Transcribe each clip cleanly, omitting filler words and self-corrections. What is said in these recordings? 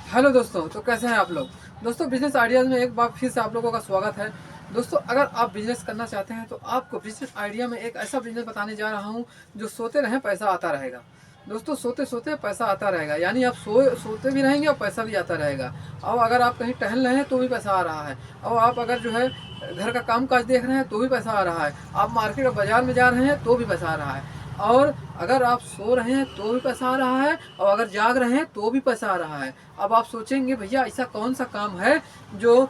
Hello दोस्तों, तो कैसे हैं आप लोग। दोस्तों, बिजनेस आइडियाज़ में एक बार फिर से आप लोगों का स्वागत है। दोस्तों, अगर आप बिजनेस करना चाहते हैं तो आपको बिजनेस आइडिया में एक ऐसा बिजनेस बताने जा रहा हूं जो सोते रहें पैसा आता रहेगा। दोस्तों, सोते सोते पैसा आता रहेगा, यानी आप सोते भी रहेंगे और पैसा भी आता रहेगा। और अगर आप कहीं टहल रहे हैं तो भी पैसा आ रहा है, और आप अगर जो है घर का काम काज देख रहे हैं तो भी पैसा आ रहा है, आप मार्केट और बाजार में जा रहे हैं तो भी पैसा आ रहा है, और अगर आप सो रहे हैं तो भी पैसा आ रहा है, और अगर जाग रहे हैं तो भी पैसा आ रहा है। अब आप सोचेंगे भैया ऐसा कौन सा काम है जो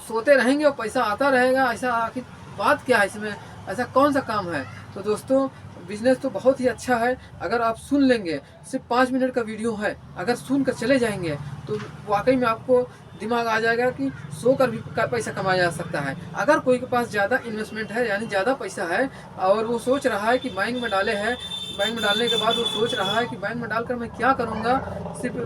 सोते रहेंगे और पैसा आता रहेगा, ऐसा आखिर बात क्या है इसमें, ऐसा कौन सा काम है। तो दोस्तों, बिजनेस तो बहुत ही अच्छा है। अगर आप सुन लेंगे, सिर्फ 5 मिनट का वीडियो है, अगर सुन कर चले जाएंगे तो वाकई में आपको दिमाग आ जाएगा कि सो कर भी पैसा कमाया जा सकता है। अगर कोई के पास ज़्यादा इन्वेस्टमेंट है, यानी ज़्यादा पैसा है, और वो सोच रहा है कि बैंक में डाले हैं, बैंक में डालने के बाद वो सोच रहा है कि बैंक में डालकर मैं क्या करूँगा, सिर्फ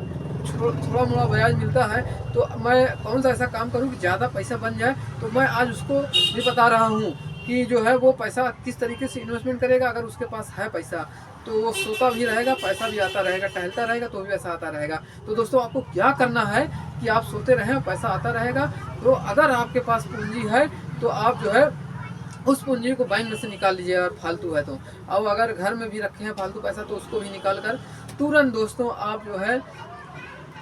थोड़ा मोड़ा ब्याज मिलता है, तो मैं कौन सा ऐसा काम करूं कि ज़्यादा पैसा बन जाए। तो मैं आज उसको भी बता रहा हूं कि जो है वो पैसा किस तरीके से इन्वेस्टमेंट करेगा। अगर उसके पास है पैसा तो वो सोता भी रहेगा, पैसा भी आता रहेगा, टहलता रहेगा तो भी पैसा आता रहेगा। तो दोस्तों, आपको क्या करना है कि आप सोते रहें, पैसा आता रहेगा। तो अगर आपके पास पूंजी है तो आप जो है उस पूंजी को बैंक में से निकाल लीजिए, अगर फालतू है तो। और अगर घर में भी रखे हैं फालतू पैसा तो उसको भी निकाल कर तुरंत दोस्तों आप जो है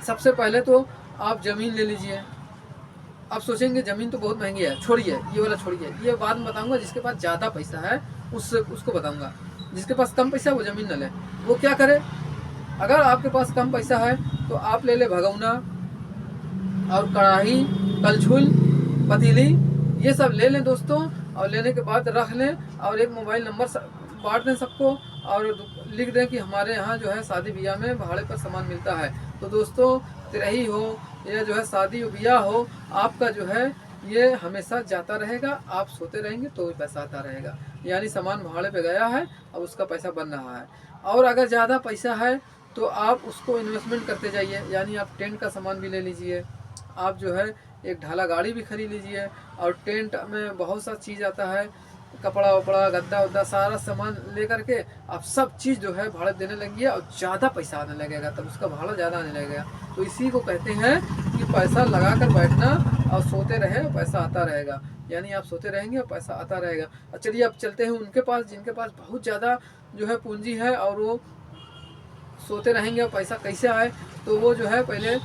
सबसे पहले तो आप ज़मीन ले लीजिए। आप सोचेंगे ज़मीन तो बहुत महंगी है, छोड़िए ये वाला, छोड़िए, ये बाद में बताऊंगा। जिसके पास ज़्यादा पैसा है उसको बताऊंगा। जिसके पास कम पैसा है वो ज़मीन न ले। वो क्या करे, अगर आपके पास कम पैसा है तो आप ले ले भगौना और कढ़ाई, कलछुल, पतीली, ये सब ले लें दोस्तों। और लेने के बाद रख लें, और एक मोबाइल नंबर बांट दें सबको, और लिख दें कि हमारे यहाँ जो है शादी ब्याह में भाड़े पर सामान मिलता है। तो दोस्तों, तिरही हो या जो है शादी ब्याह हो, आपका जो है ये हमेशा जाता रहेगा। आप सोते रहेंगे तो भी पैसा आता रहेगा, यानी सामान भाड़े पे गया है और उसका पैसा बन रहा है। और अगर ज़्यादा पैसा है तो आप उसको इन्वेस्टमेंट करते जाइए, यानी आप टेंट का सामान भी ले लीजिए, आप जो है एक ढाला गाड़ी भी खरीद लीजिए। और टेंट में बहुत सा चीज़ आता है, कपड़ा वपड़ा, गद्दा उद्दा, सारा सामान ले करके आप सब चीज़ जो है भाड़ा देने लगिए, और ज़्यादा पैसा आने लगेगा, तब उसका भाड़ा ज़्यादा आने लगेगा। तो इसी को कहते हैं कि पैसा लगा कर बैठना और सोते रहे, पैसा आता रहेगा। यानी आप सोते रहेंगे और पैसा आता रहेगा। और चलिए अब चलते हैं उनके पास जिनके पास बहुत ज़्यादा जो है पूंजी है, और वो सोते रहेंगे और पैसा कैसे आए। तो वो जो है पहले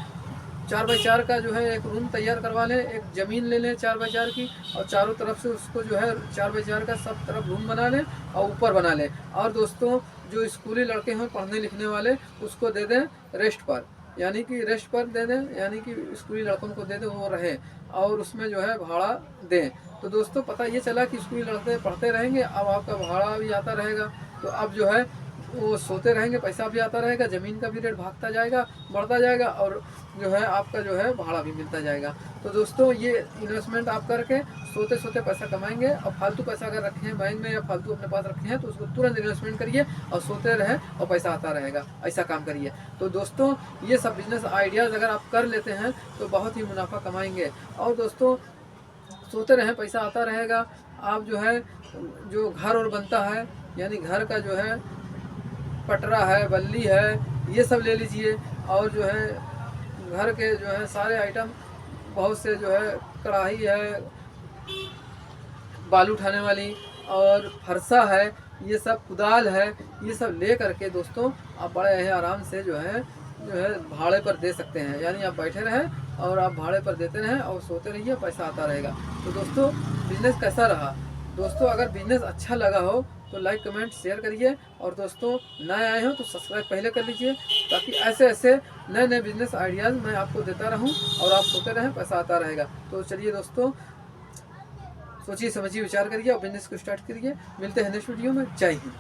4x4 का जो है एक रूम तैयार करवा लें, एक ज़मीन ले लें 4x4 की, और चारों तरफ से उसको जो है 4x4 का सब तरफ रूम बना लें और ऊपर बना लें। और दोस्तों, जो स्कूली लड़के हैं पढ़ने लिखने वाले, उसको दे दें रेस्ट पर, यानी कि रेस्ट पर दे दें, यानी कि स्कूली लड़कों को दे दें, वो रहे और उसमें जो है भाड़ा दें। तो दोस्तों, पता ये चला कि स्कूली लड़के पढ़ते रहेंगे, अब आपका भाड़ा भी आता रहेगा। तो अब जो है वो सोते रहेंगे, पैसा भी आता रहेगा, ज़मीन का भी रेट भागता जाएगा, बढ़ता जाएगा, और जो है आपका जो है भाड़ा भी मिलता जाएगा। तो दोस्तों, ये इन्वेस्टमेंट आप करके सोते सोते पैसा कमाएंगे। और फालतू पैसा अगर रखे हैं बैंक में या फालतू अपने पास रखे हैं तो उसको तुरंत इन्वेस्टमेंट करिए और सोते रहे और पैसा आता रहेगा, ऐसा काम करिए। तो दोस्तों, ये सब बिजनेस आइडियाज़ अगर आप कर लेते हैं तो बहुत ही मुनाफा कमाएंगे। और दोस्तों, सोते रहें, पैसा आता रहेगा। आप जो है जो घर और बनता है, यानी घर का जो है पटरा है, बल्ली है, ये सब ले लीजिए। और जो है घर के जो है सारे आइटम, बहुत से जो है कढ़ाई है, बालू उठाने वाली, और फरसा है, ये सब कुदाल है, ये सब ले करके दोस्तों आप बड़े हैं आराम से जो है भाड़े पर दे सकते हैं। यानी आप बैठे रहें और आप भाड़े पर देते रहें और सोते रहिए, पैसा आता रहेगा। तो दोस्तों, बिजनेस कैसा रहा। दोस्तों, अगर बिजनेस अच्छा लगा हो तो लाइक कमेंट शेयर करिए, और दोस्तों नए आए हो तो सब्सक्राइब पहले कर लीजिए, ताकि ऐसे ऐसे नए नए बिजनेस आइडियाज़ मैं आपको देता रहूं और आप सोते रहें, पैसा आता रहेगा। तो चलिए दोस्तों, सोचिए समझिए विचार करिए और बिजनेस को स्टार्ट करिए। मिलते हैं नेक्स्ट वीडियो में। जय हिंद।